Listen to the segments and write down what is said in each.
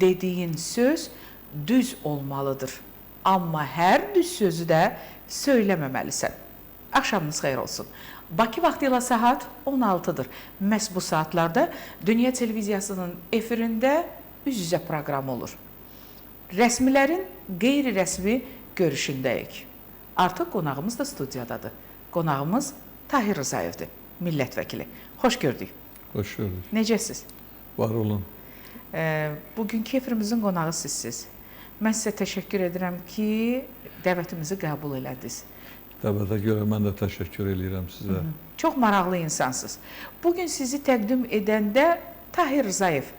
dediyin söz düz olmalıdır. Amma hər düz sözü də söyləməməlisən. Axşamınız xeyir olsun. Bakı vaxtı ilə saat 16-dır. Məhz bu saatlarda Dünya Televiziyasının efirində üz-üzə proqram olur. Rəsmilərin qeyri-rəsmi görüşündəyik. Artıq qonağımız da studiyadadır. Qonağımız Tahir Rızayevdir, millət vəkili. Xoş gördük. Xoş gördük. Necəsiz? Var olun. Bugünkü efirimizin qonağı sizsiz. Mən sizə təşəkkür edirəm ki, dəvətimizi qəbul elədiniz. Dəvətə görə mən də təşəkkür edirəm sizə. Çox maraqlı insansınız. Bugün sizi təqdim edəndə Tahir Rızayev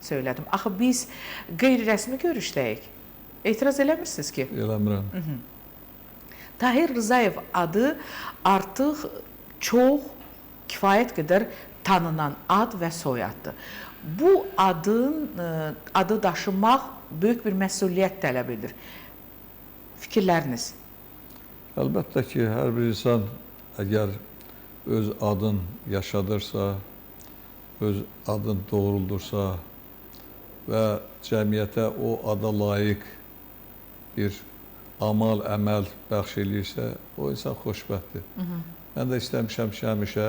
söylədim. Axı biz qeyri-rəsmi görüşdəyik. Etiraz eləmirsiniz ki? Eləmirəm. Tahir Rızayev adı artıq çox kifayət qədər tanınan ad və soyaddır. Bu adı daşımaq böyük bir məsuliyyət tələb edir. Fikirləriniz? Əlbəttə ki, hər bir insan əgər öz adın yaşadırsa, öz adın doğruldursa və cəmiyyətə o ada layiq bir amal, əməl bəxş eləyirsə, o insan xoşbəxtdir. Mən də istəmişəm ki, həmişə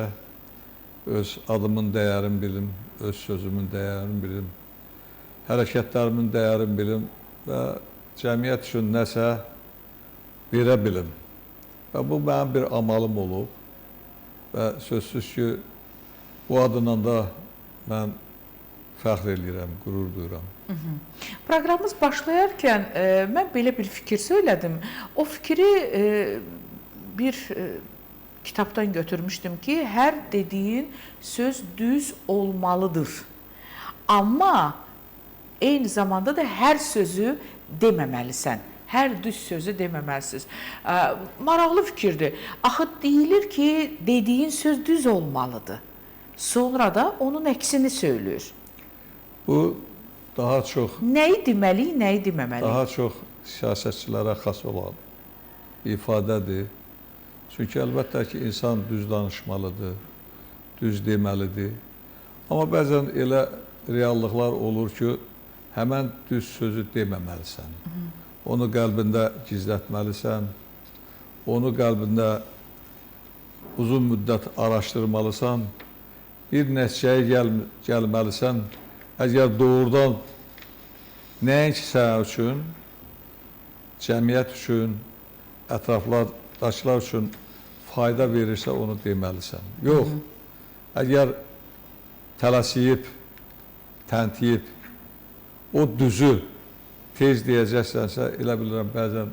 öz adımın dəyərini bilim, öz sözümün dəyərini bilim, hərəkətlərimin dəyərini bilim və cəmiyyət üçün nəsə verə bilim. Və bu mənim bir amalım olub və sözsüz ki, bu adına da mən fəxr edirəm, qürur duyuram. Proqramımız başlayarkən mən belə bir fikir söylədim. O fikri bir kitabdan götürmüşdüm ki, hər dediyin söz düz olmalıdır. Amma eyni zamanda da hər sözü deməməlisən. Hər düz sözü deməməlisiniz. Maraqlı fikirdir. Axı deyilir ki, dediyin söz düz olmalıdır. Sonra da onun əksini söylüyor. Bu daha çox... Nəyi deməliyik, nəyi deməməliyik? Daha çox siyasətçilərə xas olan ifadədir. Çünki əlbəttə ki, insan düz danışmalıdır, düz deməlidir. Amma bəzən elə reallıqlar olur ki, həmən düz sözü deməməlisən. Onu qəlbində gizlətməlisən, onu qəlbində uzun müddət araşdırmalısan, bir nəticəyə gəlməlisən. Əgər doğrudan nəinki sənin üçün, cəmiyyət üçün, ətraflardakılar üçün fayda verirsə, onu deməlisən. Yox, əgər tələsiyib, təntiyib, o düzü tez deyəcəksənsə, elə bilirəm, bəzən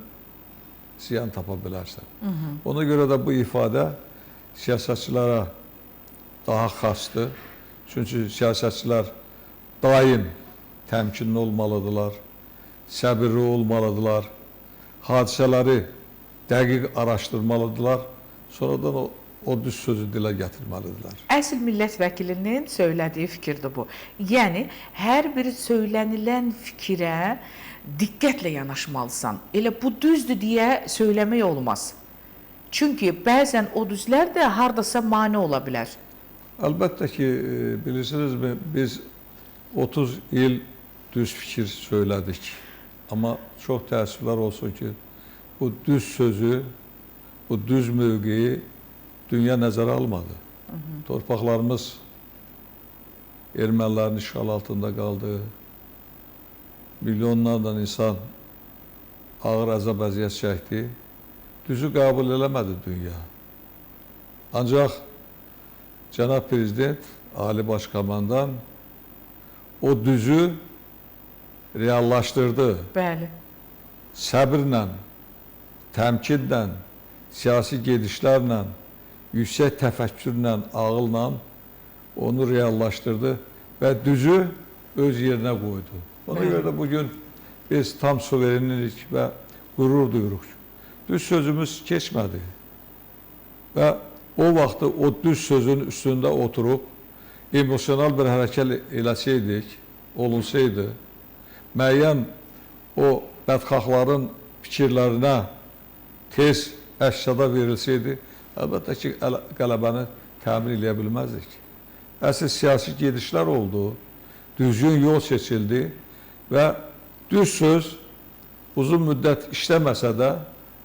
ziyan tapa bilərsən. Ona görə də bu ifadə siyasətçilərə daha xasdır. Çünki siyasətçilər daim təmkinli olmalıdırlar, səbirli olmalıdırlar, hadisələri dəqiq araşdırmalıdırlar, sonradan o düz sözü dilə gətirməlidirlər. Əsl millət vəkilinin söylədiyi fikirdir bu. Yəni, hər bir söylənilən fikirə diqqətlə yanaşmalısan. Elə bu düzdür deyə söyləmək olmaz. Çünki bəzən o düzlər də hardasa mane ola bilər. Əlbəttə ki, bilirsinizmi, biz 30 il düz fikir söylədik. Amma çox təəssüflər olsun ki, bu düz sözü, bu düz mövqeyi dünya nəzərə almadı. Torpaqlarımız ermənilərin işğal altında qaldı. Milyonlarla insan ağır əzab əziyyət çəkdi. Düzü qəbul eləmədi dünya. Ancaq Cənab Prezident, Ali Başkomandan o düzü reallaşdırdı. Bəli. Səbirlə, təmkinlə, siyasi gedişlərlə, yüksək təfəkkürlə, ağılla onu reallaşdırdı və düzü öz yerinə qoydu. Ona görə də bugün biz tam suverenlik və qürur duyuruq. Düz sözümüz keçmədi və o vaxtı o düz sözün üstündə oturub emosional bir hərəkət eləsəydik, olunsaydı, müəyyən o bədxahların fikirlərinə tez əks-səda verilsəydi, əlbəttə ki, qələbəni təmin edə bilməzdik. Əsl siyasi gedişlər oldu, düzgün yol seçildi və düz söz uzun müddət işləməsə də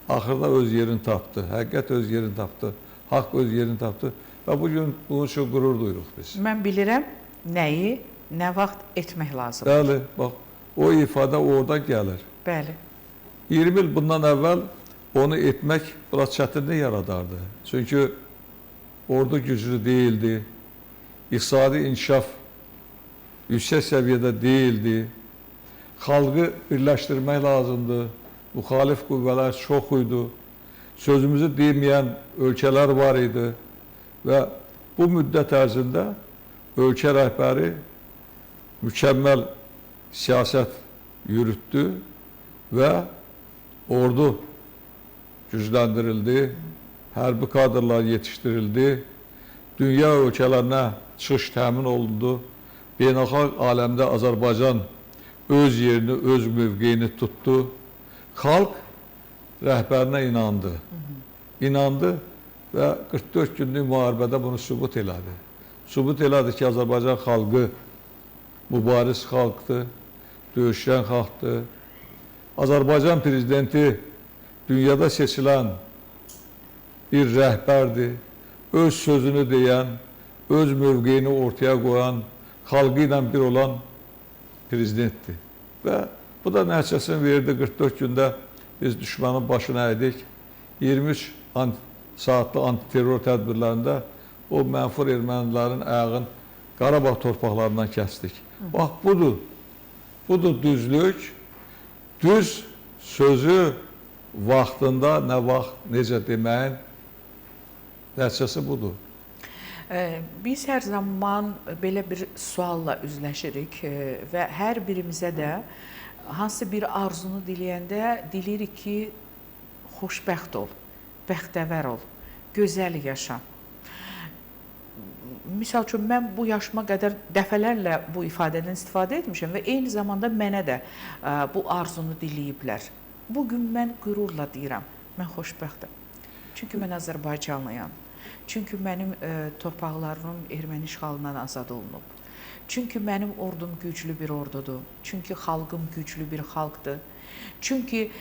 axırda öz yerini tapdı, həqiqət öz yerini tapdı, haqq öz yerini tapdı və bugün bunun üçün qürur duyuruq biz. Mən bilirəm nəyi, nə vaxt etmək lazımdır. Bəli, bax, o ifadə oradan gəlir. Bəli. 20 il bundan əvvəl onu etmək biraz çətinlik yaradardı. Çünki ordu güclü deyildi, iqtisadi inkişaf yüksək səviyyədə deyildi, xalqı birləşdirmək lazımdır, müxalif qüvvələr çox idi, sözümüzü deməyən ölkələr var idi və bu müddət ərzində ölkə rəhbəri mükəmməl siyasət yürütdü və ordu gücləndirildi, hərbi kadrlar yetişdirildi, dünya ölkələrinə çıxış təmin olundu, beynəlxalq aləmdə Azərbaycan öz yerini, öz mövqeyini tutdu, xalq rəhbərinə inandı. İnandı və 44 günlük müharibədə bunu sübut elədi. Sübut elədi ki, Azərbaycan xalqı mübariz xalqdır, döyüşən xalqdır. Azərbaycan prezidenti dünyada seçilən bir rəhbərdir, öz sözünü deyən, öz mövqeyini ortaya qoyan, xalqı ilə bir olan prezidentdir. Və bu da nəticəsini verdi. 44 gündə biz düşmənin başına əydik. 23 saatlı antiterror tədbirlərində o mənfur ermənilərin ayağın Qarabağ torpaqlarından kəsdik. Bax, budur. Budur düzlük. Düz sözü vaxtında, nə vaxt, necə deməyin nəticəsi budur. Biz hər zaman belə bir sualla üzləşirik və hər birimizə də hansı bir arzunu diləyəndə diləyirik ki, xoşbəxt ol, bəxtəvər ol, gözəl yaşa. Misal üçün, mən bu yaşıma qədər dəfələrlə bu ifadədən istifadə etmişəm və eyni zamanda mənə də bu arzunu diləyiblər. Bugün mən qürurla deyirəm, mən xoşbəxtəm. Çünki mən Azərbaycanlıyam. Çünki mənim torpaqlarım erməni işğalından azad olunub. Çünki mənim ordum güclü bir ordudur. Çünki xalqım güclü bir xalqdır. Çünki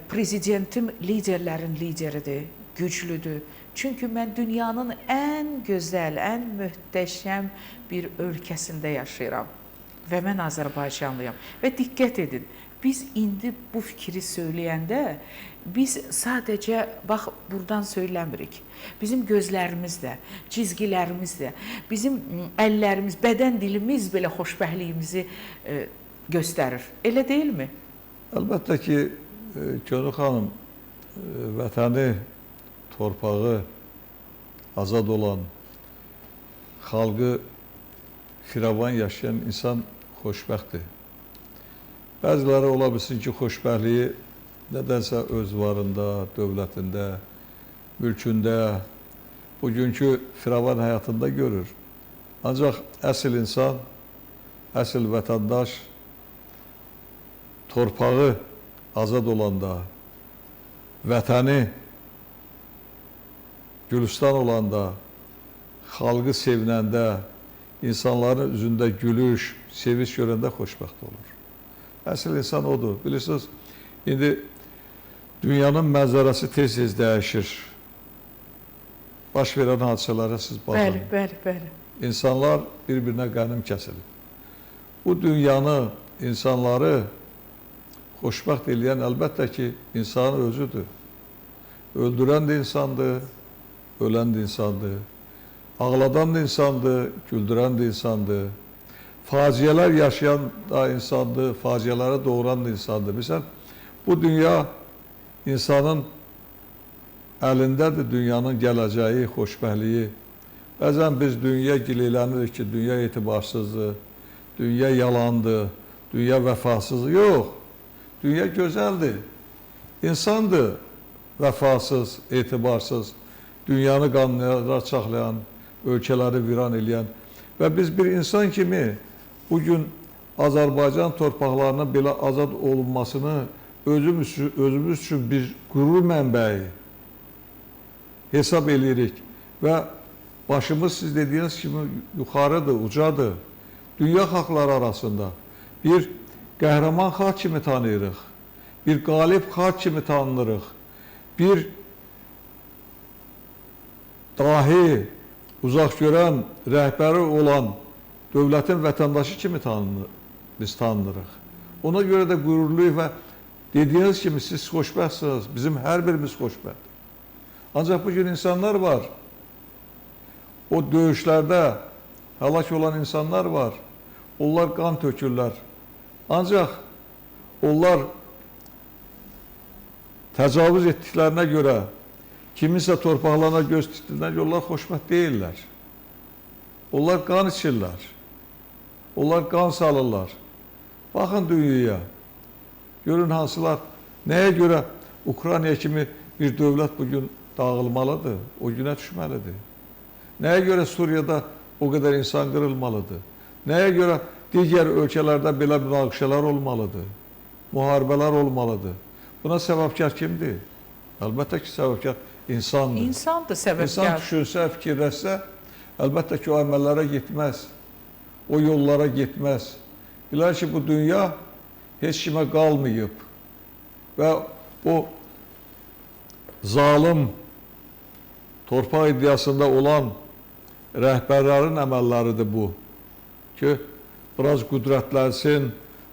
prezidentim liderlərin lideridir, güclüdür. Çünki mən dünyanın ən gözəl, ən möhtəşəm bir ölkəsində yaşayıram və mən Azərbaycanlıyam. Və diqqət edin, biz indi bu fikri söyləyəndə biz sadəcə, bax, buradan söyləmirik. Bizim gözlərimiz də, cizgilərimiz də, bizim əllərimiz, bədən dilimiz belə xoşbəxtliyimizi göstərir. Elə deyilmi? Əlbəttə ki, Könül xanım, vətəni, torpağı azad olan, xalqı firavan yaşayan insan xoşbəxtdir. Bəziləri ola bilsin ki, xoşbəxtliyi nədənsə öz varında, dövlətində, mülkündə, bugünkü firavan həyatında görür. Ancaq əsl insan, əsl vətəndaş torpağı azad olanda, vətəni Gülüstan olanda, xalqı sevinəndə, insanların üzündə gülüş, sevinç görəndə xoşbəxt olur. Əsl insan odur. Bilirsiniz, indi dünyanın mənzərəsi tez-tez dəyişir. Baş verən hadisələrə siz baxın. Bəli. İnsanlar bir-birinə qənim kəsilir. Bu dünyanı, insanları xoşbəxt eləyən əlbəttə ki, insanın özüdür. Öldürən də insandır, ölən də insandır, ağladan da insandır, güldürən də insandır, faciələr yaşayan da insandır, faciələri doğuran da insandır. Məsələn, bu dünya insanın əlindədir, dünyanın gələcəyi, xoşbəxtliyi. Bəzən biz dünya gilələnirik ki, dünya etibarsızdır, dünya yalandır, dünya vəfasızdır. Yox, dünya gözəldir, insandır, vəfasız, etibarsız, dünyanı qanlara çaxlayan, ölkələri viran eləyən və biz bir insan kimi bugün Azərbaycan torpaqlarının belə azad olunmasını özümüz üçün bir qürur mənbəyi hesab eləyirik və başımız siz dediyiniz kimi yuxarıdır, ucadır. Dünya xalqları arasında bir qəhrəman xalq kimi tanıyırıq. Bir qalib xalq kimi tanınırıq. Bir dahi, uzaq görən, rəhbəri olan dövlətin vətəndaşı kimi biz tanınırıq. Ona görə də qürurluyuz və dediyiniz kimi siz xoşbəxtsiniz, bizim hər birimiz xoşbəxt. Ancaq bugün insanlar var, o döyüşlərdə həlak olan insanlar var, onlar qan tökürlər. Ancaq onlar təcavüz etdiklərinə görə, kiminsə torpaqlarına göz dikdiklərinə görə onlar xoşbəxt deyirlər. Onlar qan içirlər, onlar qan salırlar. Baxın dünyaya, görün hansılar, nəyə görə Ukrayna kimi bir dövlət bugün dağılmalıdır, o günə düşməlidir. Nəyə görə Suriyada o qədər insan qırılmalıdır? Nəyə görə digər ölkələrdə belə münaqişələr olmalıdır? Müharibələr olmalıdır? Buna səbəbkar kimdir? Əlbəttə ki, səbəbkar insandır. İnsandır səbəbkar. İnsan düşünsə, fikirləşsə, əlbəttə ki, o əməllərə getməz, o yollara getməz. Bilər ki, bu dünya heç kimə qalmayıb və o zalim torpaq iddiasında olan rəhbərlərin əməlləridir bu. Ki, biraz qüdrətlənsin,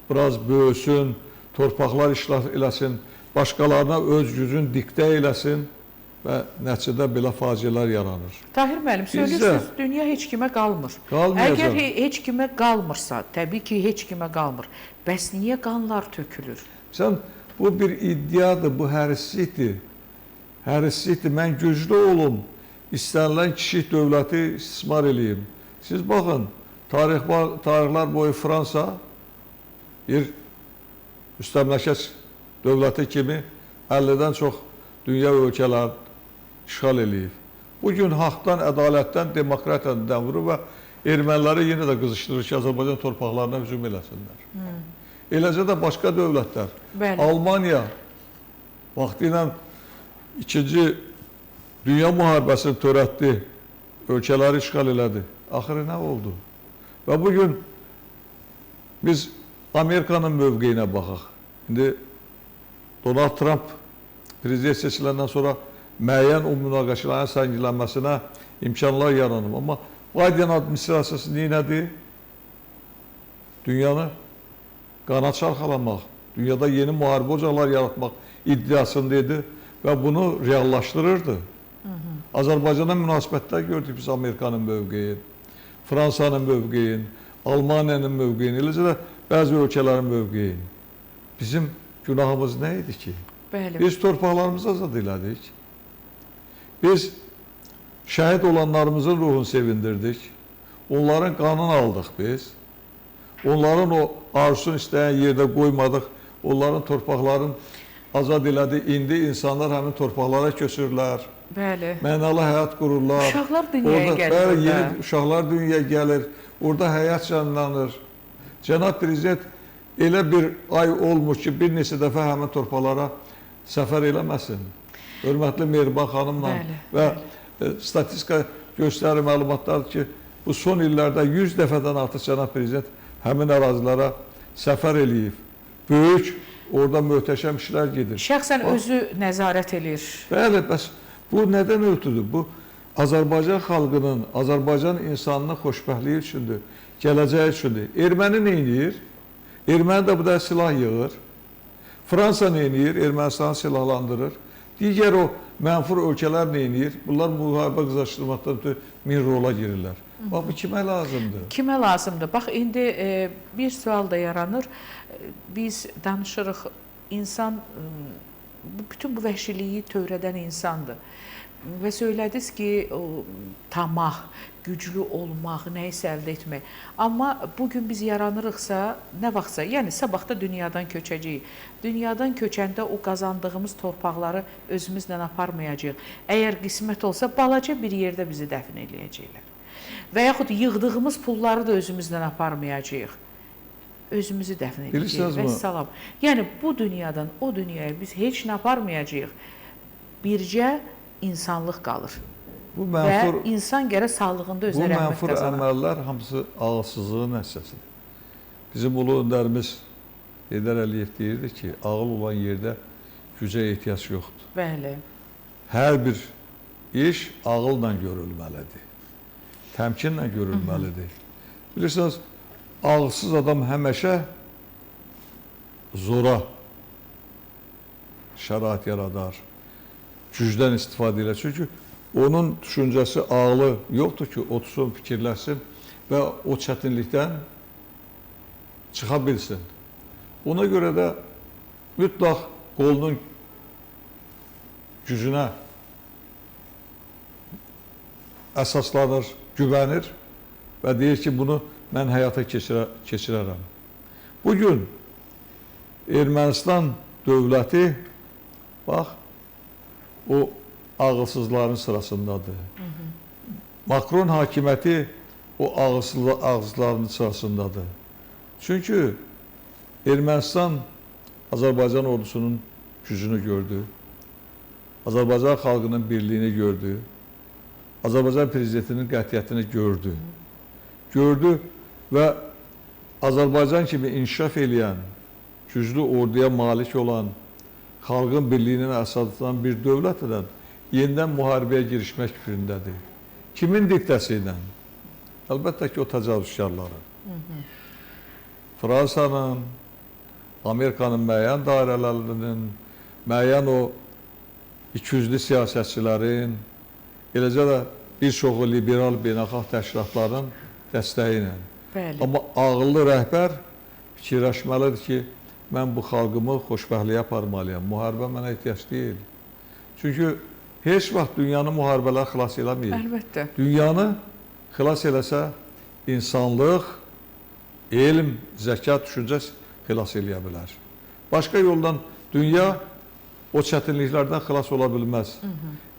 biraz böyüsün, torpaqlar işlah eləsin, başqalarına öz gücün diktə eləsin və nəticədə belə faciələr yaranır. Tahir müəllim, söylürsünüz, dünya heç kimə qalmır. Qalmayacaq. Əgər heç kimə qalmırsa, təbii ki, heç kimə qalmır. Bəs niyə qanlar tökülür? Sən, bu bir iddiadır, bu hərislikdir. Hərislikdir, mən güclü olum, istənilən kiçik dövləti istismar eləyim. Siz baxın, tarixlər boyu Fransa bir müstəmləkə dövləti kimi 50-dən çox dünya ölkələr işğal eləyib. Bugün haqdan, ədalətdən, demokratiyadan vurur və erməniləri yenə də qızışdırır ki, Azərbaycan torpaqlarına hücum eləsinlər. Eləcə də başqa dövlətlər. Bəli. Almaniya vaxtı ilə 2-ci Dünya müharibəsini törətdi, ölkələri işğal elədi. Axırı nə oldu? Və bugün biz Amerikanın mövqeyinə baxaq. İndi Donald Trump prezident seçiləndən sonra müəyyən o münaqişələrin səngilənməsinə imkanlar yaranıb. Amma Biden administrasiyası neynədir? Dünyanı qana çalxalamaq, dünyada yeni müharibə ocaqlar yaratmaq iddiasındaydı və bunu reallaşdırırdı. Azərbaycana münasibətlər gördük biz Amerikanın mövqeyin, Fransanın mövqeyin, Almaniyanın mövqeyin, eləcə də bəzi ölkələrin mövqeyin. Bizim günahımız nə idi ki? Bəli. Biz torpaqlarımızı azad elədik. Biz şəhid olanlarımızın ruhunu sevindirdik. Onların qanını aldıq biz. Onların o arzusunu istəyən yerdə qoymadıq. Onların torpaqların azad elədi. İndi insanlar həmin torpaqlara köçürlər. Bəli. Mənalı həyat qururlar. Uşaqlar dünyaya gəlir. Bəli, yeni uşaqlar dünyaya gəlir. Orada həyat canlanır. Cənab Prezident elə bir ay olmuş ki, bir neçə dəfə həmin torpaqlara səfər eləməsin. Hörmətli Mehriban xanımla və statistika göstərir məlumatlar ki, bu son illərdə 100 dəfədən artıq Cənab Prezident həmin ərazilərə səfər eləyib. Böyük, orada möhtəşəm işlər gedir. Şəxsən özü nəzarət eləyir. Bəli, bəs bu nədən ötüdür? Bu, Azərbaycan xalqının, Azərbaycan insanının xoşbəxtliyi üçündür, gələcəyi üçündür. Erməni neyniyir? Erməni də bu da silah yığır. Fransa neyniyir? Ermənistanı silahlandırır. Digər o mənfur ölkələr neyniyir? Bunlar müharibə qızışdırmaqdan ötürü min rola girirlər. Bax, bu kimə lazımdır? Kimə lazımdır? Bax, indi bir sual da yaranır. Biz danışırıq, insan, bütün bu vəhşiliyi törədən insandır. Və söylədiniz ki, tamah, güclü olmaq, nəyisə əldə etmək. Amma bugün biz yaranırıqsa, nə vaxtsa, yəni sabah da dünyadan köçəcəyik. Dünyadan köçəndə o qazandığımız torpaqları özümüzlə aparmayacağıq. Əgər qismət olsa, balaca bir yerdə bizi dəfn eləyəcəklər. Və yaxud yığdığımız pulları da özümüzlə aparmayacağıq. Özümüzü dəfn edəcəyik və salam. Yəni, bu dünyadan o dünyaya biz heç nə aparmayacağıq. Bircə insanlıq qalır. Və insan gərək sağlığında özünə rəhmət qazanar. Bu mənfur əməllər hamısı ağılsızlığın nəticəsidir. Bizim ulu öndərimiz Heydər Əliyev deyirdi ki, ağıl olan yerdə gücə ehtiyac yoxdur. Bəli. Hər bir iş ağılla görülməlidir. Təmkinlə görülməlidir. Bilirsiniz, ağılsız adam həmişə zora şərait yaradar, gücdən istifadə edir. Çünki onun düşüncəsi, ağlı yoxdur ki, otursun, fikirləsin və o çətinlikdən çıxa bilsin. Ona görə də mütləq qolunun gücünə əsaslanır, güvənir və deyir ki, bunu mən həyata keçirərəm. Bugün Ermənistan dövləti, bax, o ağılsızların sırasındadır. Makron hakimiyyəti o ağılsızların sırasındadır. Çünki Ermənistan Azərbaycan ordusunun gücünü gördü, Azərbaycan xalqının birliyini gördü, Azərbaycan prezidentinin qətiyyətini gördü və Azərbaycan kimi inkişaf edən, güclü orduya malik olan, xalqın birliyinin əsaslanan bir dövlətlə yenidən müharibəyə girişmək fikrindədir. Kimin diktəsi ilə? Əlbəttə ki, o təcavüzkarların. Fransanın, Amerikanın müəyyən dairələrinin, müəyyən o ikiyüzlü siyasətçilərin, eləcə də bir çoxu liberal beynəlxalq təşkilatların dəstəyi ilə. Bəli. Amma ağıllı rəhbər fikirləşməlidir ki, mən bu xalqımı xoşbəxtliyə aparmalıyam. Müharibə mənə ehtiyac deyil. Çünki heç vaxt dünyanı müharibələr xilas eləməyir. Əlbəttə. Dünyanı xilas eləsə, insanlıq, elm, zəka, düşüncə xilas eləyə bilər. Başqa yoldan dünya o çətinliklərdən xilas ola bilməz.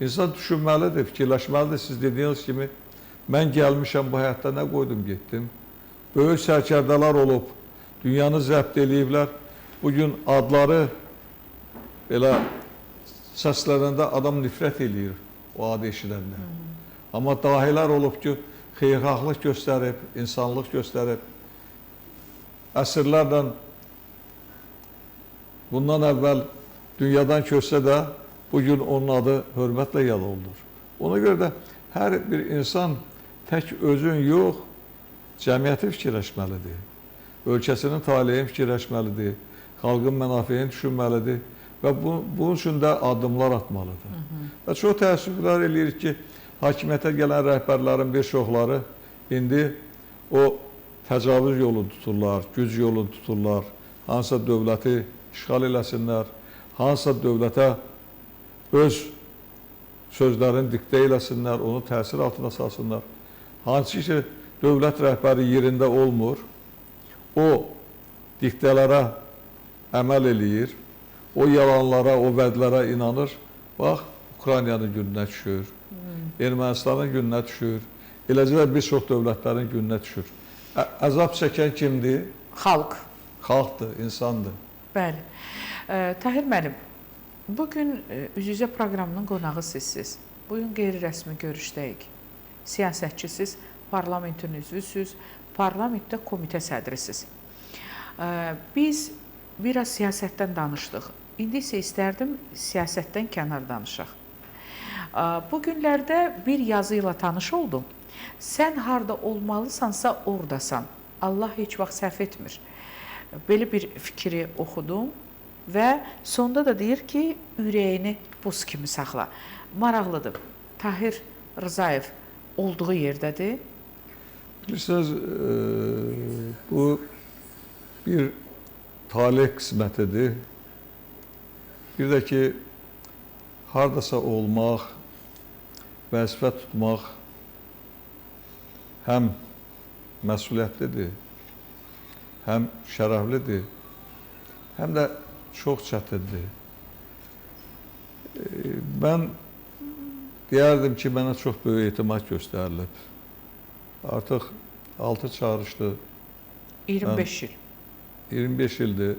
İnsan düşünməlidir, fikirləşməlidir. Siz dediyiniz kimi, mən gəlmişəm bu həyatda nə qoydum, getdim. Böyük sərkərdələr olub, dünyanı zəbt eləyiblər. Bugün adları belə səslənəndə adam nifrət eləyir o adı eşidəndə. Amma dahilər olub ki, xeyirxahlıq göstərib, insanlıq göstərib. Əsrlərlə bundan əvvəl dünyadan köçsə də bugün onun adı hörmətlə yad olunur. Ona görə də hər bir insan tək özün yox, cəmiyyəti fikirləşməlidir. Ölkəsinin taleyini fikirləşməlidir, xalqın mənafeyini düşünməlidir və bunun üçün də addımlar atmalıdır. Və çox təəssüflər eləyirik ki, hakimiyyətə gələn rəhbərlərin bir çoxları indi o təcavüz yolunu tuturlar, güc yolunu tuturlar, hansısa dövləti işğal eləsinlər, hansısa dövlətə öz sözlərini diktə eləsinlər, onu təsir altına salsınlar. Hansı ki, dövlət rəhbəri yerində olmur, o diktələrə əməl eləyir, o yalanlara, o vədlərə inanır. Bax, Ukraynanın gününə düşür, Ermənistanın gününə düşür, eləcə də bir çox dövlətlərin gününə düşür. Əzab çəkən kimdir? Xalq. Xalqdır, insandır. Bəli. Tahir müəllim, bugün üz-üzə proqramının qonağı sizsiz. Bugün qeyri-rəsmi görüşdəyik. Siyasətçisiz, parlamentin üzvüsüz, parlamentdə komitə sədrisiz. Biz biraz siyasətdən danışdıq. İndi isə istərdim siyasətdən kənar danışaq. Bu günlərdə bir yazı ilə tanış oldum. Sən harda olmalısansa oradasan. Allah heç vaxt səhv etmir. Belə bir fikri oxudum və sonda da deyir ki, ürəyini buz kimi saxla. Maraqlıdır. Tahir Rzayev olduğu yerdədir. Bilirsiniz, bu bir talih qismətidir. Bir də ki, hardasa olmaq, vəzifə tutmaq həm məsuliyyətlidir, həm şərəflidir, həm də çox çətindir. Mən deyərdim ki, mənə çox böyük etimad göstərilib. Artıq 6 çağırışlı 25 il. 25 ildir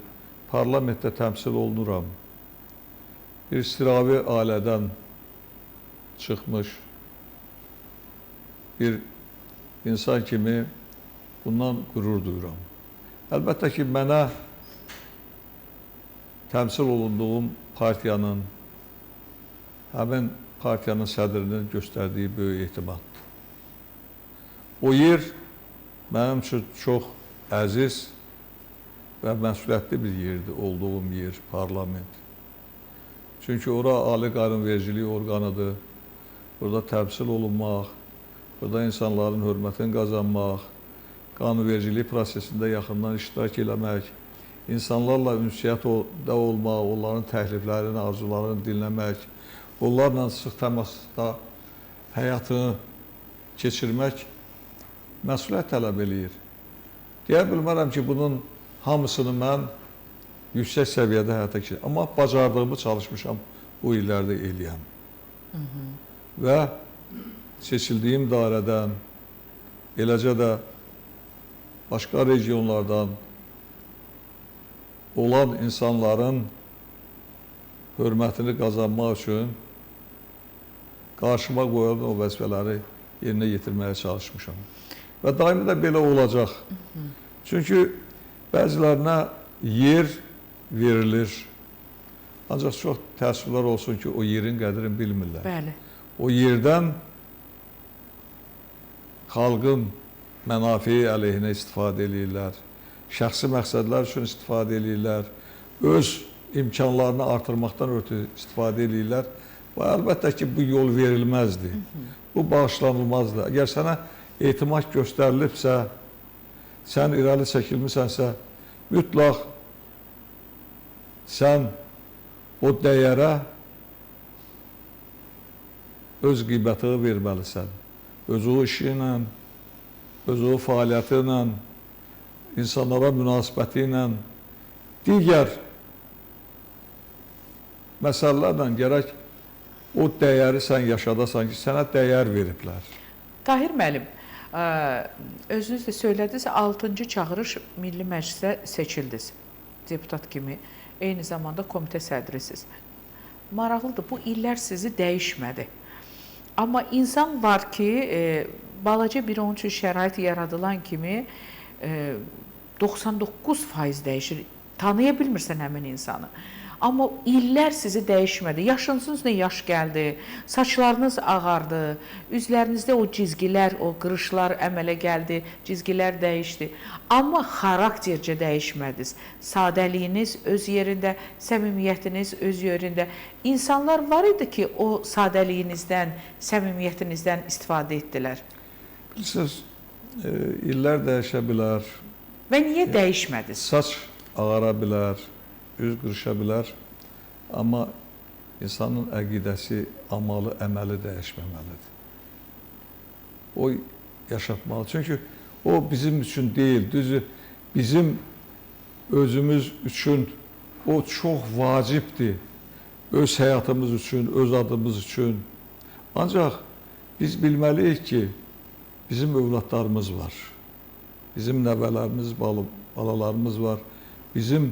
parlamentdə təmsil olunuram. Bir istiravi ailədən çıxmış bir insan kimi bundan qürur duyuram. Əlbəttə ki, mənə təmsil olunduğum partiyanın, həmin partiyanın sədrinin göstərdiyi böyük etimaddır. O yer mənim üçün çox əziz və məsuliyyətli bir yerdir, olduğum yer, parlament. Çünki ora ali qanunvericilik orqanıdır, burada təmsil olunmaq, burada insanların hörmətini qazanmaq, qanunvericilik prosesində yaxından iştirak eləmək, insanlarla ünsiyyətdə olmaq, onların təkliflərini, arzularını dinləmək, onlarla sıx təmasda həyatını keçirmək məsuliyyət tələb eləyir. Deyə bilmərəm ki, bunun hamısını mən yüksək səviyyədə həyata keçirəm. Amma bacardığımı çalışmışam bu illərdə eləyəm. Və seçildiyim dairədən, eləcə də başqa regionlardan olan insanların hörmətini qazanmaq üçün qarşıma qoyulan o vəzifələri yerinə yetirməyə çalışmışam. Və daimi də belə olacaq. Çünki bəzilərinə yer verilir. Ancaq çox təəssüflər olsun ki, o yerin qədrini bilmirlər. Bəli. O yerdən xalqın mənafiyi əleyhinə istifadə edirlər. Şəxsi məqsədlər üçün istifadə edirlər. Öz imkanlarını artırmaqdan ötürü istifadə edirlər. Və əlbəttə ki, bu yol verilməzdir. Bu bağışlanılmazdır. Əgər sənə etimad göstərilibsə, sən irəli çəkilmisənsə, mütləq sən o dəyərə öz qiymətini verməlisən. Öz o işi ilə, öz o fəaliyyəti ilə, insanlara münasibəti ilə, digər məsələlərlə gərək o dəyəri sən yaşadasan ki, sənə dəyər veriblər. Tahir müəllim, özünüz də söylədiniz, 6-cı çağırış Milli Məclisə seçildiniz deputat kimi, eyni zamanda komitə sədrisiz. Maraqlıdır, bu illər sizi dəyişmədi. Amma insan var ki, balaca bir onun üçün şərait yaradılan kimi 99% dəyişir. Tanıya bilmirsən həmin insanı. Amma illər sizi dəyişmədi. Yaşınız nə yaş gəldi, saçlarınız ağardı, üzlərinizdə o cizgilər, o qırışlar əmələ gəldi, cizgilər dəyişdi. Amma xaraktercə dəyişmədiniz. Sadəliyiniz öz yerində, səmimiyyətiniz öz yerində. İnsanlar var idi ki, o sadəliyinizdən, səmimiyyətinizdən istifadə etdilər. Bilirsiniz, illər dəyişə bilər. Və niyə dəyişmədiniz? Saç ağara bilər, üz qırışa bilər, amma insanın əqidəsi, amalı, əməli dəyişməməlidir. O yaşatmalı. Çünki o bizim üçün deyil, düzü bizim özümüz üçün o çox vacibdir. Öz həyatımız üçün, öz adımız üçün. Ancaq biz bilməliyik ki, bizim övladlarımız var, bizim nəvələrimiz, balalarımız var, bizim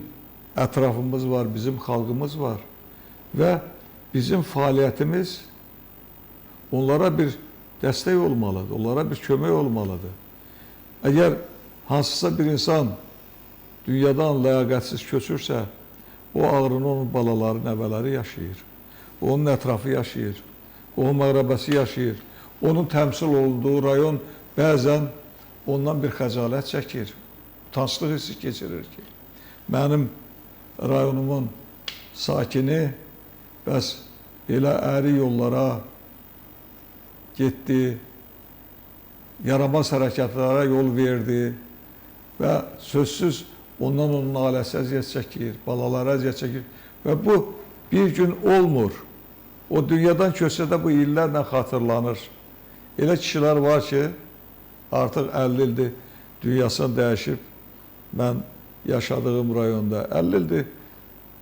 ətrafımız var, bizim xalqımız var və bizim fəaliyyətimiz onlara bir dəstək olmalıdır, onlara bir kömək olmalıdır. Əgər hansısa bir insan dünyadan ləyaqətsiz köçürsə, o ağrını onun balaları, nəvələri yaşayır, onun ətrafı yaşayır, onun məqrəbəsi yaşayır, onun təmsil olunduğu rayon bəzən ondan bir xəcalət çəkir, utanclıq hissi keçirir ki, mənim rayonumun sakini bəs belə əyri yollara getdi, yaramaz hərəkətlərə yol verdi və sözsüz ondan onun ailəsi əziyyət çəkir, balaları əziyyət çəkir və bu bir gün olmur. O dünyadan köçsə də bu illərlə xatırlanır. Elə kişilər var ki, artıq 50 ildir dünyasını dəyişib, mən yaşadığım rayonda 50 ildir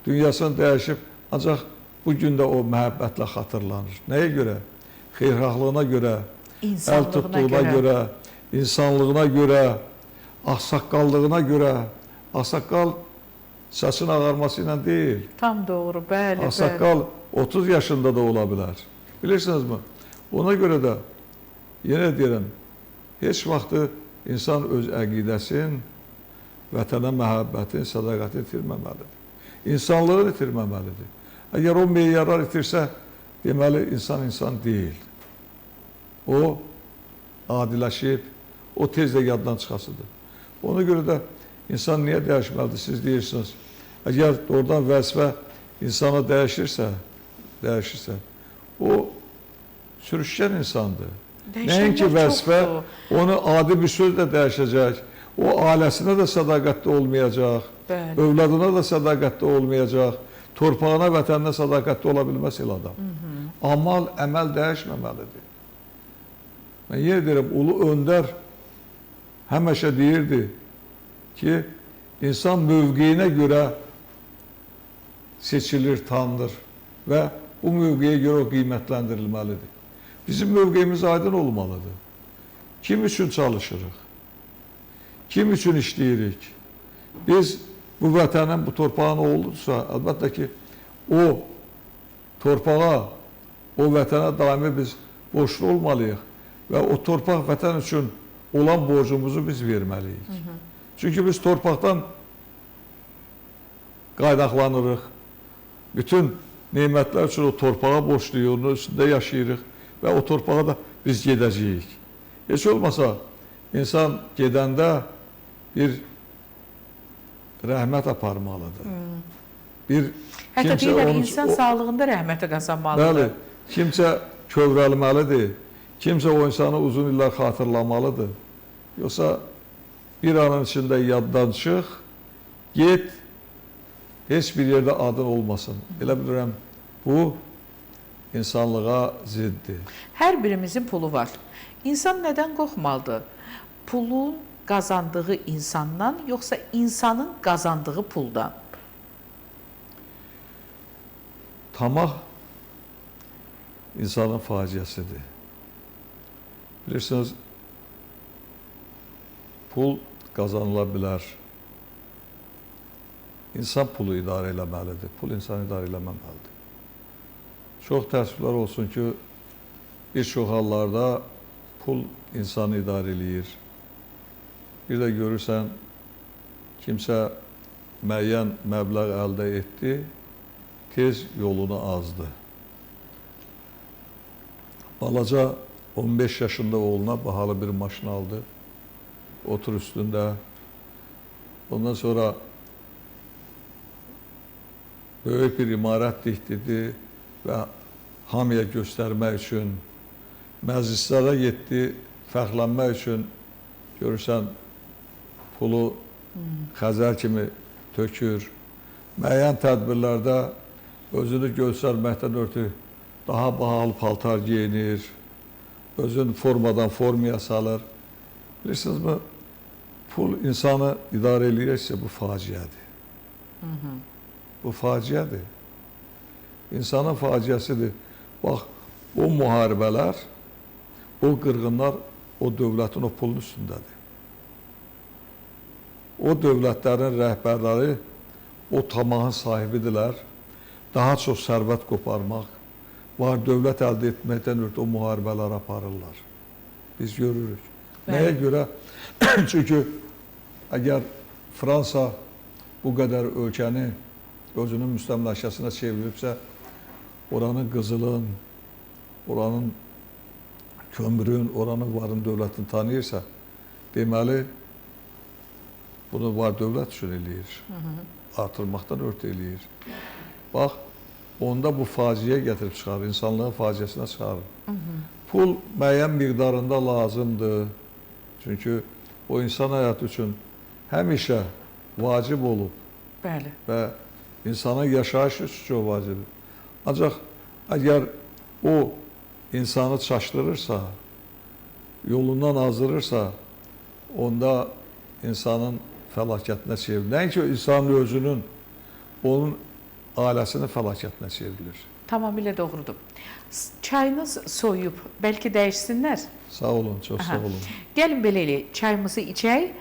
dünyasını dəyişib, ancaq bu gün də o məhəbbətlə xatırlanır. Nəyə görə? Xeyirxahlığına görə, əl tutduğuna görə, insanlığına görə, ağsaqqallığına görə. Ağsaqqal saçın ağarması ilə deyil. Tam doğru, bəli. Ağsaqqal 30 yaşında da ola bilər. Bilirsinizmi? Ona görə də yenə deyirəm, heç vaxtı insan öz əqidəsin, vətənə məhəbbətin, sədaqətin itirməməlidir. İnsanlığı itirməməlidir. Əgər o meyarlar itirsə, deməli insan deyil. O adiləşib, o tez də yaddan çıxasıdır. Ona görə də insan niyə dəyişməlidir? Siz deyirsiniz, əgər doğrudan vəzifə insana dəyişirsə, o sürüşkən insandır. Nəinki vəzifə, onu adi bir sözlə dəyişəcək, o ailəsinə də sədaqətli olmayacaq, övladına da sədaqətli olmayacaq, torpağına, vətəninə sədaqətli ola bilməz el adam. Amal, əməl dəyişməməlidir. Mən yenə deyirəm, Ulu Öndər həmişə deyirdi ki, insan mövqeyinə görə seçilir, tanınır və bu mövqeyə görə o qiymətləndirilməlidir. Bizim mövqeyimiz aydın olmalıdır. Kim üçün çalışırıq? Kim üçün işləyirik? Biz bu vətənin, bu torpağın oğludursa, əlbəttə ki, o torpağa, o vətənə daimi biz borçlu olmalıyıq və o torpaq vətən üçün olan borcumuzu biz verməliyik. Çünki biz torpaqdan qaynaqlanırıq. Bütün neymətlər üçün o torpağa borçluyuq, onun üstündə yaşayırıq və o torpağa da biz gedəcəyik. Heç olmasa, insan gedəndə bir rəhmət aparmalıdır. Hətta deyirlər, insan sağlığında rəhməti qazanmalıdır. Bəli, kimsə kövrəlməlidir, kimsə o insanı uzun illər xatırlamalıdır. Yoxsa bir anın içində yaddan çıx, get, heç bir yerdə adın olmasın. Elə bilirəm, bu insanlığa ziddir. Hər birimizin pulu var. İnsan nədən qorxmalıdır? Pulun qazandığı insandan, yoxsa insanın qazandığı puldan? Tamah insanın faciəsidir. Bilirsiniz, pul qazanıla bilər. İnsan pulu idarə eləməlidir. Pul insan idarə eləməməlidir. Çox təəssüflər olsun ki, bir çox hallarda pul insanı idarə eləyir. Bir də görürsən, kimsə müəyyən məbləğ əldə etdi, tez yolunu azdı. Balaca 15 yaşında oğluna bahalı bir maşın aldı, otur üstündə. Ondan sonra böyük bir imarət dikdirdi və hamıya göstərmək üçün, məclislərə getdi, fəxrlənmək üçün görürsən, pulu xəzər kimi tökür. Müəyyən tədbirlərdə özünü göstərməkdən ötürü daha bahalı paltar geyinir, özünü formadan formaya salır. Bilirsinizmi, pul insanı idarə eləyirsə bu faciədir. Bu faciədir. İnsanın faciəsidir. Bax, o müharibələr, o qırğınlar o dövlətin o pulun üstündədir. O dövlətlərin rəhbərləri o tamahın sahibidirlər. Daha çox sərvət qoparmaq, var dövlət əldə etməkdən ötürü o müharibələr aparırlar. Biz görürük. Nəyə görə? Çünki əgər Fransa bu qədər ölkəni özünün müstəmləkəsinə çevrilibsə, oranın qızılın, oranın kömürün, oranın varın dövlətini tanıyırsa, deməli, bunu var dövlət üçün eləyir. Artırmaqdan ötürü eləyir. Bax, onda bu faciəyə gətirib çıxarır, insanlığın faciəsinə çıxarır. Pul müəyyən miqdarında lazımdır. Çünki o insan həyatı üçün həmişə vacib olub. Bəli. Və insanın yaşayış üçün çox vacibdir. Ancaq əgər o insanı çaşdırırsa, yolundan azdırırsa, onda insanın fəlakətinə çevrilir. Nəinki insanın özünün, onun ailəsinin fəlakətinə çevrilir. Tamamilə doğrudur. Çayınız soyub, bəlkə dəyişsinlər? Sağ olun, çox sağ olun. Gəlin belə eləyək, çayımızı içək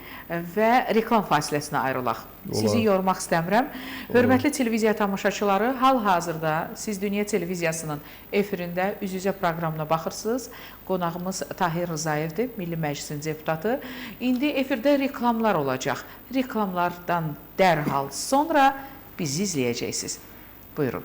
və reklam fasiləsinə ayrılaq. Sizi yormaq istəmirəm. Hörmətli televiziya tamaşaçıları, hal-hazırda siz Dünya Televiziyasının efirində üz-üzə proqramına baxırsınız. Qonağımız Tahir Rızayevdir, Milli Məclisin deputatı. İndi efirdə reklamlar olacaq. Reklamlardan dərhal sonra bizi izləyəcəksiniz. Buyurun.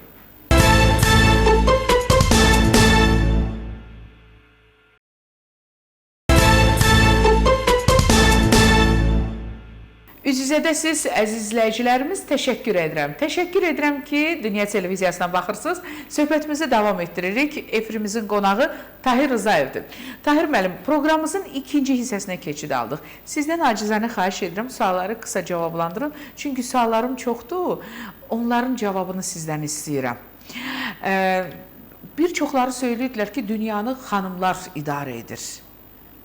Üz-üzədəsiz, əziz izləyicilərimiz, təşəkkür edirəm. Təşəkkür edirəm ki, Dünya Televiziyasına baxırsınız. Söhbətimizi davam etdiririk. Efirimizin qonağı Tahir Rızayevdir. Tahir müəllim, proqramımızın ikinci hissəsinə keçid aldıq. Sizdən acizanə xahiş edirəm, sualları qısa cavablandırın. Çünki suallarım çoxdur, onların cavabını sizdən istəyirəm. Bir çoxları söyləyirlər ki, dünyanı xanımlar idarə edir.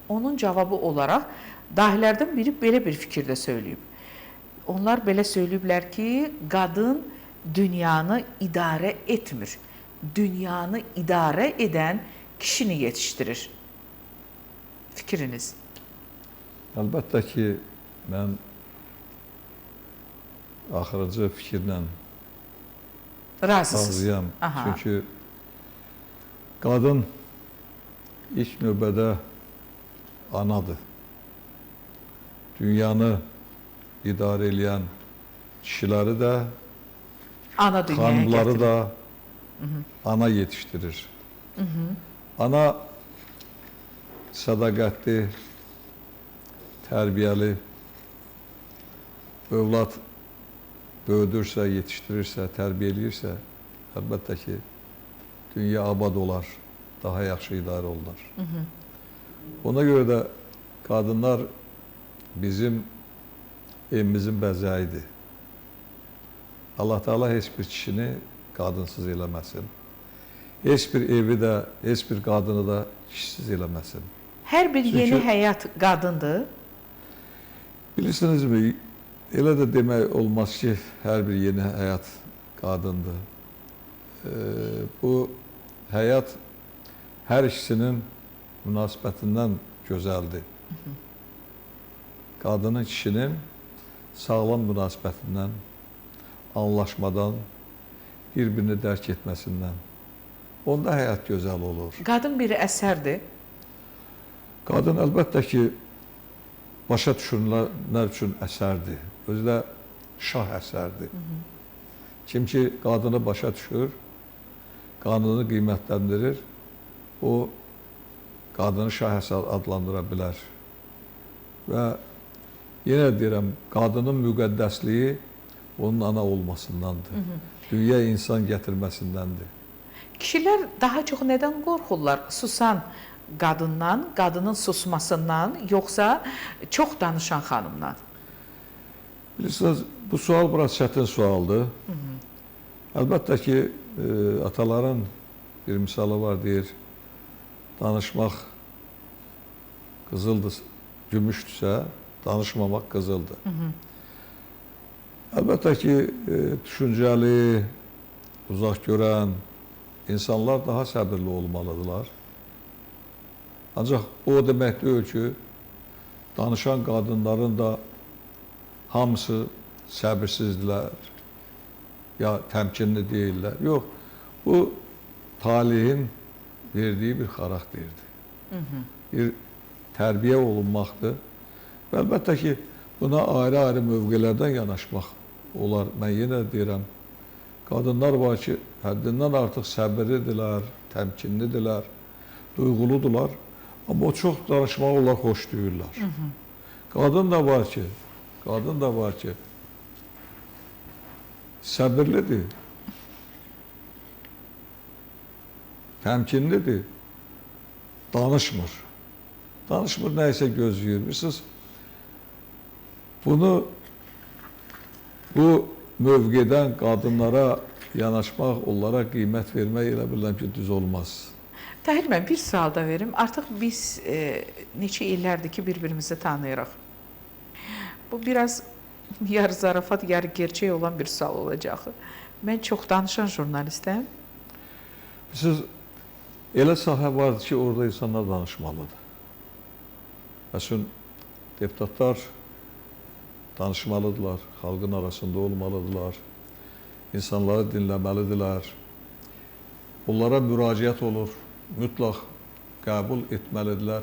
Onun cavabı olaraq, dahilərdən biri belə bir fikirdə söyləyib. Onlar belə söyləyiblər ki, qadın dünyanı idarə etmir. Dünyanı idarə edən kişini yetişdirir. Fikriniz? Əlbəttə ki, mən axırıncı fikirlə razıyam. Çünki qadın ilk növbədə anadır. Dünyanı idarə edən kişiləri də, xanımları da ana yetişdirir. Ana sədaqətli, tərbiyəli, övlad böyüdürsə, yetişdirirsə, tərbiyə edirsə, əlbəttə ki, dünya abad olar, daha yaxşı idarə olunur. Ona görə də qadınlar bizim evimizin bəzəyidir. Allah Teala heç bir kişini qadınsız eləməsin. Heç bir evi də, heç bir qadını da kişisiz eləməsin. Hər bir yeni həyat qadındır. Bilirsinizmi, elə də demək olmaz ki, hər bir yeni həyat qadındır. Bu həyat hər ikisinin münasibətindən gözəldir. Qadının, kişinin sağlam münasibətindən, anlaşmadan, bir-birini dərk etməsindən. Onda həyat gözəl olur. Qadın bir əsərdir. Qadın əlbəttə ki, başa düşülənlər üçün əsərdir. Özü də şah əsərdir. Kim ki, qadını başa düşür, qadını qiymətləndirir, o qadını şah əsər adlandıra bilər. Və yenə deyirəm, qadının müqəddəsliyi onun ana olmasındandır. Dünya insan gətirməsindəndir. Kişilər daha çox nədən qorxurlar? Susan qadından, qadının susmasından, yoxsa çox danışan xanımdan? Bilirsiniz, bu sual biraz çətin sualdır. Əlbəttə ki, ataların bir misalı var, deyir, danışmaq qızıldır, gümüşdürsə, danışmamaq qızıldır. Əlbəttə ki, düşüncəli, uzaq görən insanlar daha səbirli olmalıdırlar. Ancaq o demək deyil ki, danışan qadınların da hamısı səbirsizdirlər, ya təmkinli deyirlər. Yox, bu talihin verdiyi bir xarakterdir. Bir tərbiyə olunmaqdır. Və əlbəttə ki, buna ayrı-ayrı mövqelərdən yanaşmaq olar. Mən yenə deyirəm, qadınlar var ki, həddindən artıq səbirlidirlər, təmkinlidirlər, duyğuludirlər. Amma o çox danışmağı onlar xoş deyirlər. Qadın da var ki, səbirlidir, təmkinlidir, danışmır. Danışmır, nəysə gözləyir. Bilirsiniz, bu mövqedən qadınlara yanaşmaq, onlara qiymət vermək elə bilirəm ki, düz olmaz. Tahir mən bir sual da verim. Artıq biz neçə illərdir ki, bir-birimizi tanıyırıq. Bu biraz yarı zarafat, yarı gerçək olan bir sual olacaq. Mən çox danışan jurnalistəm. Siz elə sahə vardır ki, orada insanlar danışmalıdır. Məsələn, deputatlar danışmalıdırlar, xalqın arasında olmalıdırlar, insanları dinləməlidirlər. Onlara müraciət olur, mütləq qəbul etməlidirlər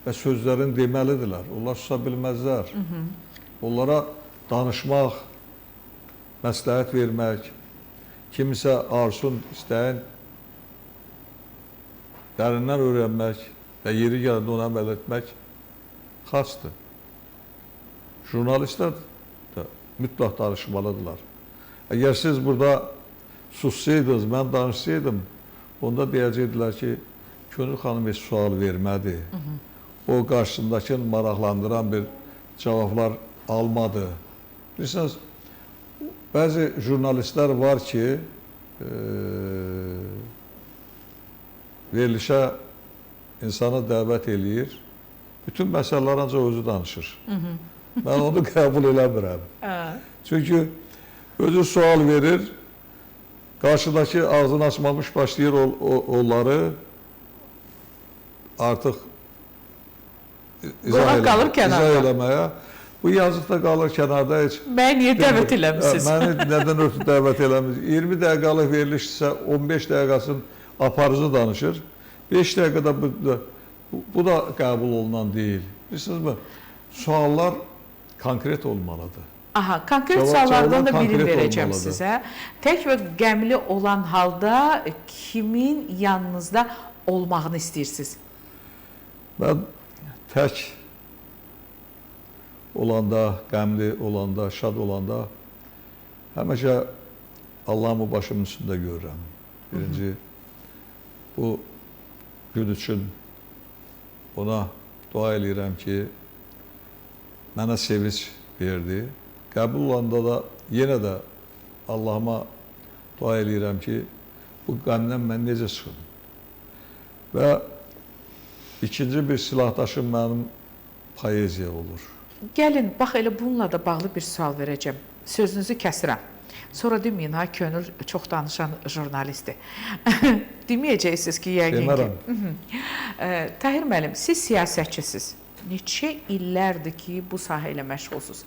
və sözlərini deməlidirlər. Onlar susa bilməzlər. Onlara danışmaq məsləhət vermək, kimisə arsun, istəyin dərindən öyrənmək və yeri gələndə ona əməl etmək xasdır. Jurnalistlər də mütləq danışmalıdırlar. Əgər siz burada sussaydınız, mən danışsaydım, onda deyəcəkdilər ki, Könül xanım heç sual vermədi. O qarşısındakını maraqlandıran bir cavablar almadı. Bilirsiniz, bəzi jurnalistlər var ki, verilişə insanı dəvət eləyir, bütün məsələlər ancaq özü danışır. Mən onu qəbul eləmirəm. Çünki özü sual verir, qarşıdakı ağzını açmamış başlayır onları artıq izah eləməyə. Bu yazıq da qalır kənarda heç. Məni niyə dəvət eləmişsiniz? Məni nədən ötürü dəvət eləmişsiniz? 20 dəqiqəlik verilişsə 15 dəqiqəsinin aparıcı danışır. 5 dəqiqədə bu da qəbul olunan deyil. Bilirsinizmi? Suallar konkret olmalıdır. Aha, konkret suallardan da birini verəcəm sizə. Tək və qəmli olan halda kimin yanınızda olmağını istəyirsiniz? Mən tək olanda, qəmli olanda, şad olanda həmişə Allah'ımı başımın üstündə görürəm. Birinci, bu gün üçün ona dua eləyirəm ki, mənə sevinç verdi. Qəbul olanda da yenə də Allah'ıma dua eləyirəm ki, bu qəmdən mən necə çıxım? Və ikinci bir silahdaşım mənim poeziya olur. Gəlin, bax elə bununla da bağlı bir sual verəcəm. Sözünüzü kəsirəm. Sonra deməyin, ha, Könül çox danışan jurnalistdir. Deməyəcəksiniz ki, yəqin ki. Tahir müəllim, siz siyasətçisiz. Neçə illərdir ki, bu sahə ilə məşğulsuz.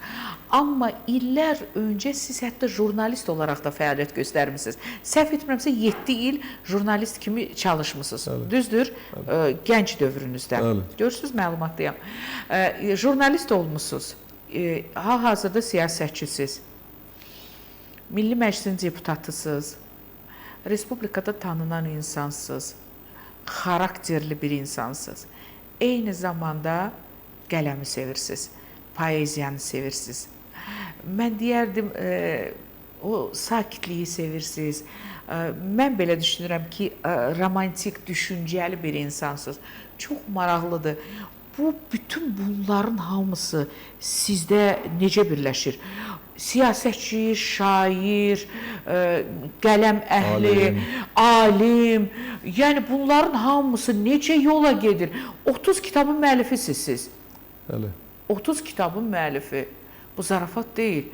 Amma illər öncə siz hətta jurnalist olaraq da fəaliyyət göstərmişsiniz. Səhv etmirəmsə 7 il jurnalist kimi çalışmısınız. Bəli. Düzdür? Bəli. Gənc dövrünüzdə. Bəli. Görürsünüz, məlumatlıyam. Jurnalist olmusunuz. Hal-hazırda siyasətçisiz. Milli Məclisin deputatısınız. Respublikada tanınan insansınız. Xarakterli bir insansınız. Eyni zamanda qələmi sevirsiniz, poeziyanı sevirsiniz. Mən deyərdim, o sakitliyi sevirsiniz. Mən belə düşünürəm ki, romantik, düşüncəli bir insansınız. Çox maraqlıdır. Bütün bunların hamısı sizdə necə birləşir? Siyasətçi, şair, qələm əhli, alim, yəni bunların hamısı necə yola gedir? 30 kitabın müəllifisiz siz. Bəli. 30 kitabın müəllifi. Bu zarafat deyil.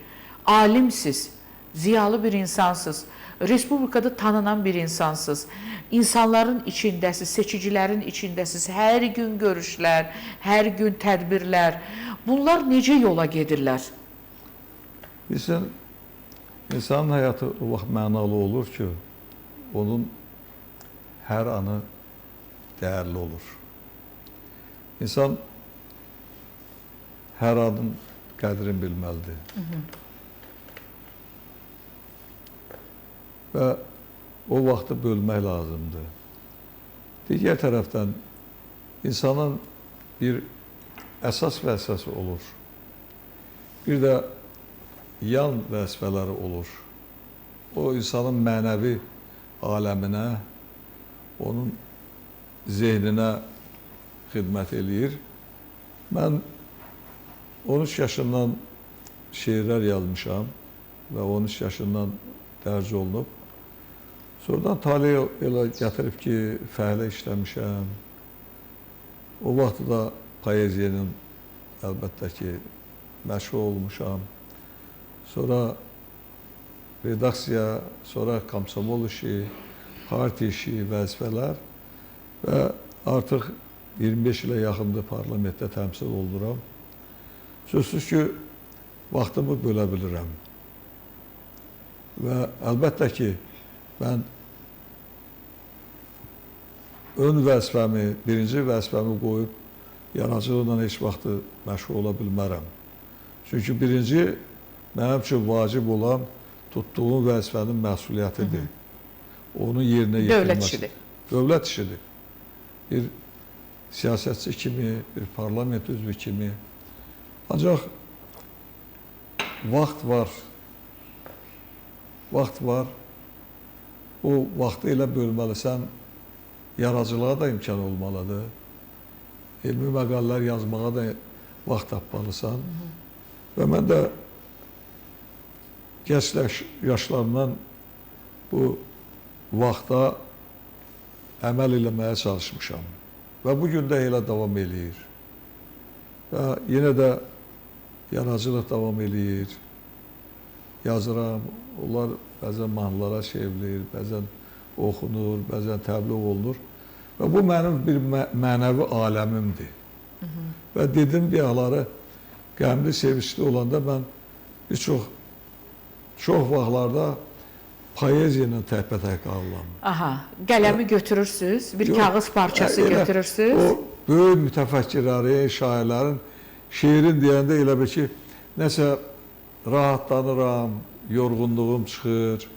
Alimsiz, ziyalı bir insansız, Respublikada tanınan bir insansız, insanların içindəsiz, seçicilərin içindəsiz, hər gün görüşlər, hər gün tədbirlər. Bunlar necə yola gedirlər? Bilsin, insanın həyatı o vaxt mənalı olur ki, onun hər anı dəyərli olur. İnsan hər anın qədrini bilməlidir. Və o vaxtı bölmək lazımdır. Digər tərəfdən insanın bir əsas vəzifəsi olur. Bir də yan vəzifələri olur. O insanın mənəvi aləminə, onun zehninə xidmət eləyir. Mən 13 yaşından şeirlər yazmışam və 13 yaşından dərc olunub. Sonradan talih elə gətirib ki, fəhlə işləmişəm. O vaxt da poeziyanın əlbəttə ki, məşğul olmuşam. Sonra redaksiya, sonra komsomol işi, partiya işi, vəzifələr və artıq 25 ilə yaxındır parlamentdə təmsil oluram. Sözsüz ki, vaxtımı bölə bilirəm. Və əlbəttə ki, mən ön vəzifəmi, birinci vəzifəmi qoyub yaradıcılıqla heç vaxtı məşğul ola bilmərəm. Çünki birinci, mənim üçün vacib olan tutduğun vəzifənin məsuliyyətidir. Onu yerinə yetirməsi. Dövlət işidir. Dövlət işidir. Bir siyasətçi kimi, bir parlament üzvü kimi. Ancaq vaxt var. Vaxt var. O vaxtı elə bölməlisən, yaradıcılığa da imkan olmalıdır. Elmi məqalələr yazmağa da vaxt tapmalısan. Və mən də gənclə yaşlarımdan bu vaxta əməl eləməyə çalışmışam. Və bugün də elə davam eləyir. Və yenə də yaradıcılıq davam eləyir. Yazıram, onlar bəzən mahnılara çevrilir, bəzən oxunur, bəzən təbliğ olunur. Və bu mənim bir mənəvi aləmimdir. Və dedim diyaları qəmli, sevinçli olanda mən bir çox vaxtlarda poeziya ilə təhbətək qalıram. Aha, qələmi götürürsünüz, bir kağız parçası götürürsünüz. O böyük mütəfəkkirlərin, şairlərin şeirin deyəndə elə bir ki, nəsə rahatlanıram, yorğunluğum çıxır.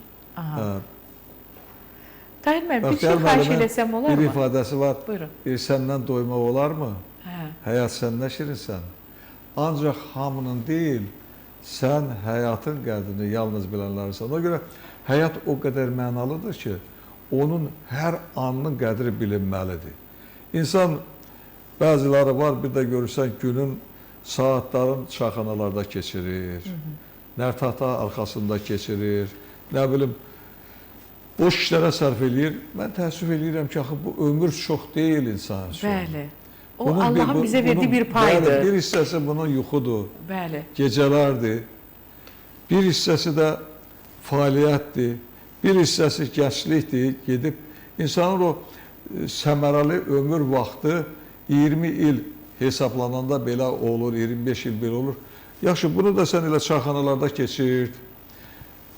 Tahir müəllim, bir şey xahiş eləsəm olar mı? Bir ifadəsi var. Buyurun. Bir səndən doymaq olar mı? Hə. Həyat səndən şirinsən. Ancaq hamının deyil, sən həyatın qədrini yalnız bilənlərsən. Ona görə həyat o qədər mənalıdır ki, onun hər anının qədri bilinməlidir. İnsan, bəziləri var, bir də görürsən günün saatların çaxanalarda keçirir, nərtahta arxasında keçirir, nə bilim, boş işlərə sərf eləyir. Mən təəssüf eləyirəm ki, axı bu ömür çox deyil insan üçün. Bəli. O Allahın bizə verdiyi bir paydır. Bəli, bir hissəsi bunun yuxudur, bəli, gecələrdir. Bir hissəsi də fəaliyyətdir, bir hissəsi gənclikdir, gedib insanın o səmərəli ömür vaxtı 20 il hesablananda belə olur, 25 il belə olur. Yaxşı, bunu da sən elə çayxanalarda keçir,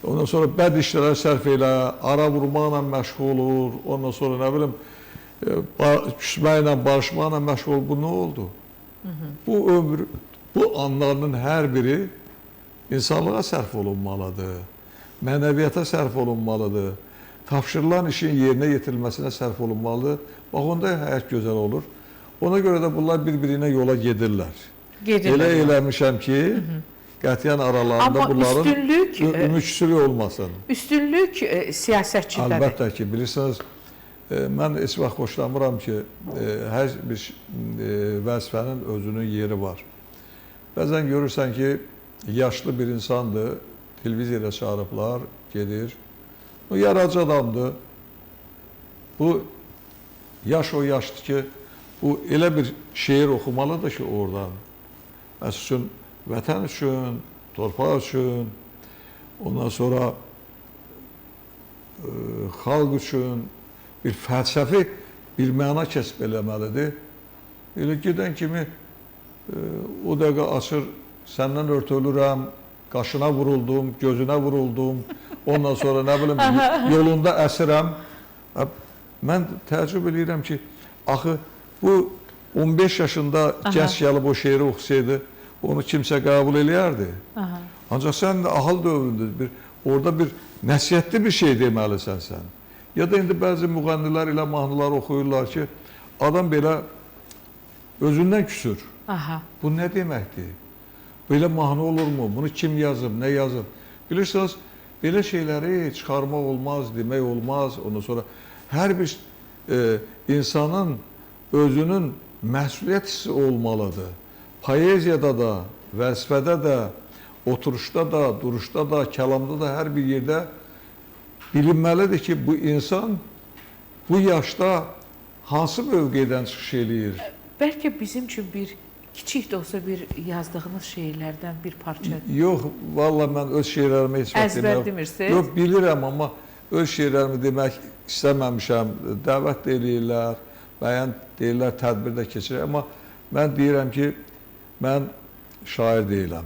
ondan sonra bəd işlərə sərf elə, ara vurmaqla məşğul olur, ondan sonra nə bilim, küsməklə, barışmaqla məşğul olur. Bu nə oldu? Bu ömür, bu anlarının hər biri insanlığa sərf olunmalıdır, mənəviyyata sərf olunmalıdır, tapşırılan işin yerinə yetirilməsinə sərf olunmalıdır. Bax, onda həyat gözəl olur. Ona görə də bunlar bir-birinə yola gedirlər. Elə eləmişəm ki, qətiyyən aralarında bunların ümüksülük olmasın. Üstünlük siyasətçidədir. Əlbəttə ki, bilirsiniz, mən heç vaxt xoşlamıram ki, hər bir vəzifənin özünün yeri var. Bəzən görürsən ki, yaşlı bir insandır, televiziyada çağırıblar, gedir. O yaradıcı adamdır. Bu, yaş o yaşdır ki, bu elə bir şeir oxumalıdır ki, oradan. Məsəl üçün, vətən üçün, torpaq üçün, ondan sonra xalq üçün bir fəlsəfi bir məna kəsb eləməlidir. Elə gedən kimi o dəqiqə açır, səndən örtülürəm, qaşına vuruldum, gözünə vuruldum, ondan sonra nə bilim, yolunda əsirəm. Mən təəccüb edirəm ki, axı bu 15 yaşında gənc gəlib o şeiri oxusaydı, onu kimsə qəbul eləyərdi. Ancaq sən də ahıl dövründür, orada bir nəsiyyətli bir şey deməlisən sən. Ya da indi bəzi müğənnilər ilə mahnılar oxuyurlar ki, adam belə özündən küsür. Bu nə deməkdir? Belə mahnı olurmu? Bunu kim yazıb, nə yazıb? Bilirsiniz, belə şeyləri çıxarmaq olmaz, demək olmaz. Ondan sonra hər bir insanın özünün məsuliyyət hissi olmalıdır. Poeziyada da, vəzifədə də, oturuşda da, duruşda da, kəlamda da hər bir yerdə bilinməlidir ki, bu insan bu yaşda hansı mövqedən çıxış eləyir? Bəlkə bizim üçün bir kiçik də olsa bir yazdığınız şeirlərdən bir parça. Yox, valla mən öz şeirlərimi heç vaxt əzbər demirsiniz? Yox, bilirəm, amma öz şeirlərimi demək istəməmişəm. Dəvət də eləyirlər, bəyən deyirlər, tədbirdə keçirir. Amma mən deyirəm ki, mən şair deyiləm.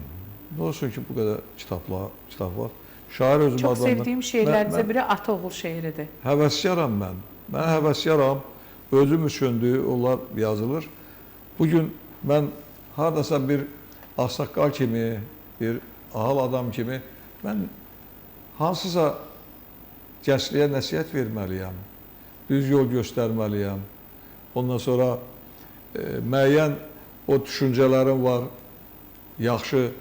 Nə olsun ki, bu qədər kitab var. Şair özüm adamım. Çox sevdiyim şeirlərinizə biri Ataoğul şeiridir. Həvəsyaram mən. Mən həvəsyaram. Özüm üçündür, onlar yazılır. Bugün mən haradasa bir ağsaqqal kimi, bir ahal adam kimi mən hansısa gəncliyə nəsihət verməliyəm, düz yol göstərməliyəm. Ondan sonra müəyyən o düşüncələrim var, yaxşı,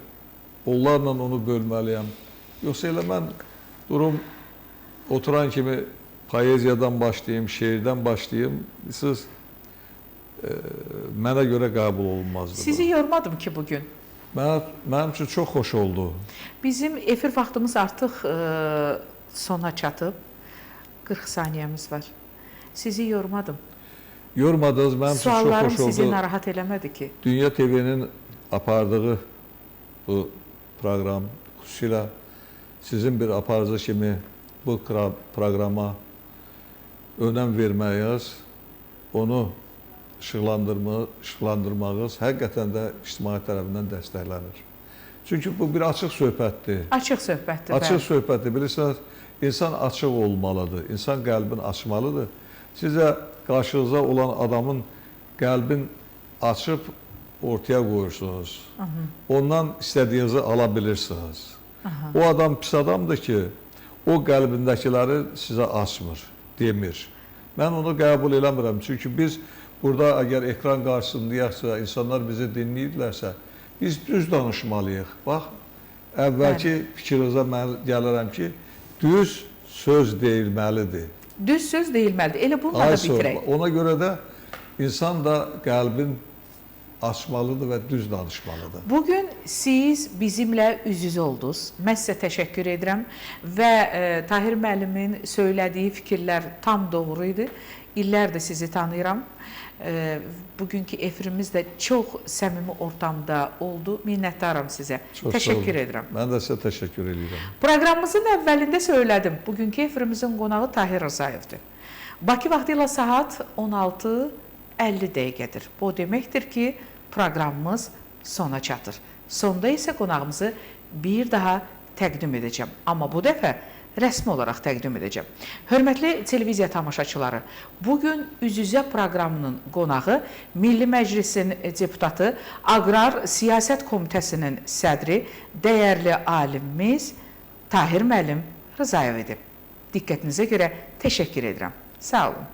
onlarla onu bölməliyəm. Yoxsa elə mən durum oturan kimi poeziyadan başlayayım, şeirdən başlayayım, siz mənə görə qəbul olunmazdı. Sizi yormadım ki bugün. Mənim üçün çox xoş oldu. Bizim efir vaxtımız artıq sona çatıb. 40 saniyəmiz var. Sizi yormadım. Yormadınız, mənim üçün çox Suallarım xoş oldu. sizi narahat eləmədi ki. Dünya TV'nin apardığı bu proqram, xüsusilə sizin bir aparıcı kimi bu proqrama önəm verməyiniz, onu işıqlandırmağınız həqiqətən də ictimaiyyət tərəfindən dəstəklənir. Çünki bu bir açıq söhbətdir. Açıq söhbətdir. Açıq söhbətdir. Bilirsiniz, insan açıq olmalıdır, insan qəlbini açmalıdır. Sizə qarşınıza olan adamın qəlbin açıb ortaya qoyursunuz. Ondan istədiyinizi ala bilirsiniz. O adam pis adamdır ki, o qəlbindəkiləri sizə açmır, demir. Mən onu qəbul eləmirəm. Çünki biz burada əgər ekran qarşısındayaqsa, insanlar bizi dinləyirlərsə, biz düz danışmalıyıq. Bax, əvvəlki fikrinizə mən gəlirəm ki, düz söz deyilməlidir. Düz söz deyilməlidir. Elə bununla da bitirək. Ona görə də insan da qəlbin açmalıdır və düz danışmalıdır. Bugün siz bizimlə üz-üzə oldunuz. Mən sizə təşəkkür edirəm və Tahir müəllimin söylədiyi fikirlər tam doğru idi. İllərdir sizi tanıyıram. Bugünkü efirimiz də çox səmimi ortamda oldu. Minnətdaram sizə. Təşəkkür edirəm. Mən də sizə təşəkkür edirəm. Proqramımızın əvvəlində söylədim. Bugünkü efirimizin qonağı Tahir Rzayevdir. Bakı vaxtı ilə saat 16:50 dəqiqədir. Bu deməkdir ki, proqramımız sona çatır. Sonda isə qonağımızı bir daha təqdim edəcəm. Amma bu dəfə rəsmi olaraq təqdim edəcəm. Hörmətli televiziya tamaşaçıları, bugün Üz-üzə proqramının qonağı Milli Məclisin deputatı, Aqrar Siyasət Komitəsinin sədri, dəyərli alimimiz Tahir müəllim Rzayev idi. Diqqətinizə görə təşəkkür edirəm. Sağ olun.